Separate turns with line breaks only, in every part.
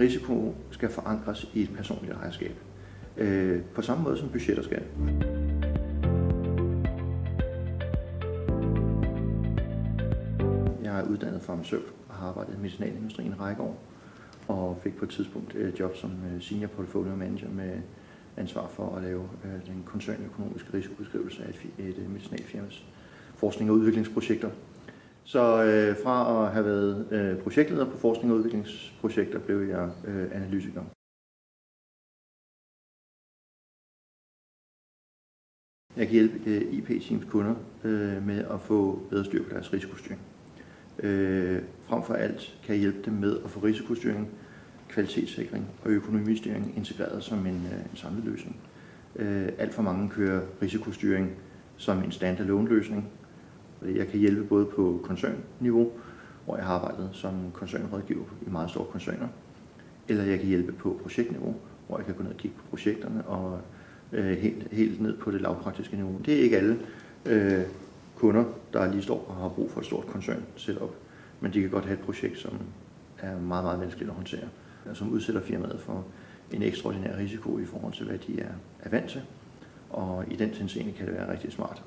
Risiko skal forankres i et personligt ejerskab. På samme måde som budgetter skal. Jeg er uddannet farmaceut og har arbejdet i medicinalindustrien en række år, og fik på et tidspunkt et job som senior portfolio manager med ansvar for at lave den koncernøkonomiske risikobeskrivelse af et medicinalfirmas forskning og udviklingsprojekter. Så fra at have været projektleder på forskning og udviklingsprojekter, blev jeg analytiker. Jeg kan hjælpe IP-teams kunder med at få bedre styr på deres risikostyring. Frem for alt kan jeg hjælpe dem med at få risikostyring, kvalitetssikring og økonomistyring integreret som en samlet løsning. Alt for mange kører risikostyring som en standalone løsning. Jeg kan hjælpe både på koncernniveau, hvor jeg har arbejdet som koncernrådgiver i meget store koncerner, eller jeg kan hjælpe på projektniveau, hvor jeg kan gå ned og kigge på projekterne og helt ned på det lavpraktiske niveau. Det er ikke alle kunder, der lige står og har brug for et stort koncern setup, men de kan godt have et projekt, som er meget, meget vanskeligt at håndtere, og som udsætter firmaet for en ekstraordinær risiko i forhold til, hvad de er vant til. Og i den henseende kan det være rigtig smart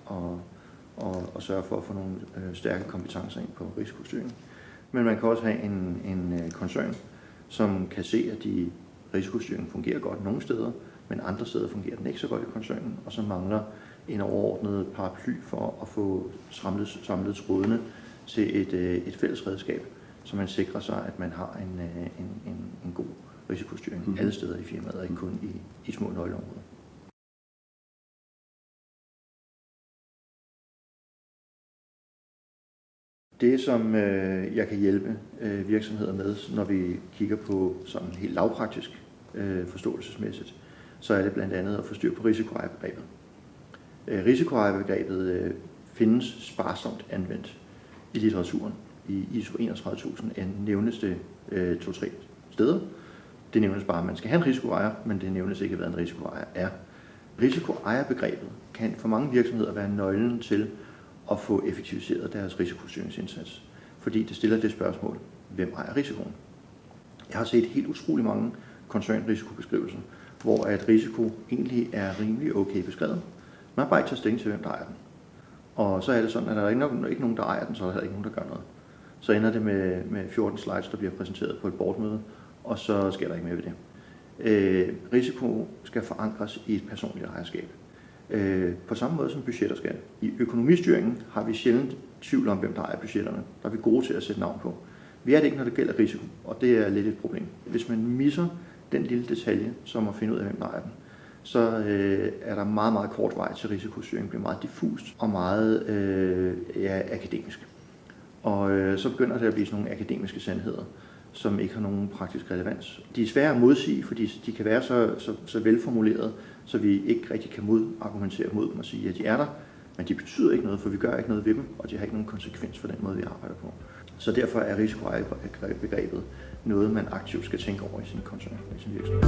at sørge for at få nogle stærke kompetencer ind på risikostyring. Men man kan også have en koncern, som kan se, at risikostyringen fungerer godt nogle steder, men andre steder fungerer den ikke så godt i koncernen, og så mangler en overordnet paraply for at få samlet trådene til et fælles redskab, så man sikrer sig, at man har en god risikostyring alle steder i firmaet, og ikke kun i små nøgleområder. Det, som jeg kan hjælpe virksomheder med, når vi kigger på sådan helt lavpraktisk forståelsesmæssigt, så er det blandt andet at få styr på risikoejerbegrebet. Risikoejerbegrebet findes sparsomt anvendt i litteraturen. I ISO 31000 nævnes det 2-3 steder. Det nævnes bare, at man skal have en risikoejer, men det nævnes ikke, hvad en risikoejer er. Risikoejerbegrebet kan for mange virksomheder være nøglen til at få effektiviseret deres risikostyringsindsats, fordi det stiller det spørgsmål, hvem ejer risikoen? Jeg har set helt utrolig mange koncernrisikobeskrivelser, hvor at risiko egentlig er rimelig okay beskrevet. Man har bare ikke taget stilling til, hvem der ejer den. Og så er det sådan, at der er ikke nogen, der ejer den, så er der heller ikke nogen, der gør noget. Så ender det med 14 slides, der bliver præsenteret på et boardmøde, og så sker der ikke mere ved det. Risiko skal forankres i et personligt ejerskab. På samme måde som budgetter skal. I økonomistyringen har vi sjældent tvivl om, hvem der ejer budgetterne. Der er vi gode til at sætte navn på. Vi er det ikke, når det gælder risiko, og det er lidt et problem. Hvis man misser den lille detalje, som at finde ud af, hvem der ejer den, så er der meget, meget kort vej til risikostyring. Det bliver meget diffust og meget akademisk. Og så begynder det at blive sådan nogle akademiske sandheder, som ikke har nogen praktisk relevans. De er svære at modsige, fordi de kan være så velformulerede, så vi ikke rigtig kan argumentere mod dem og sige, at de er der, men de betyder ikke noget, for vi gør ikke noget ved dem, og de har ikke nogen konsekvens for den måde, vi arbejder på. Så derfor er risikoejerbegrebet noget, man aktivt skal tænke over i sin koncern, i sin virksomhed.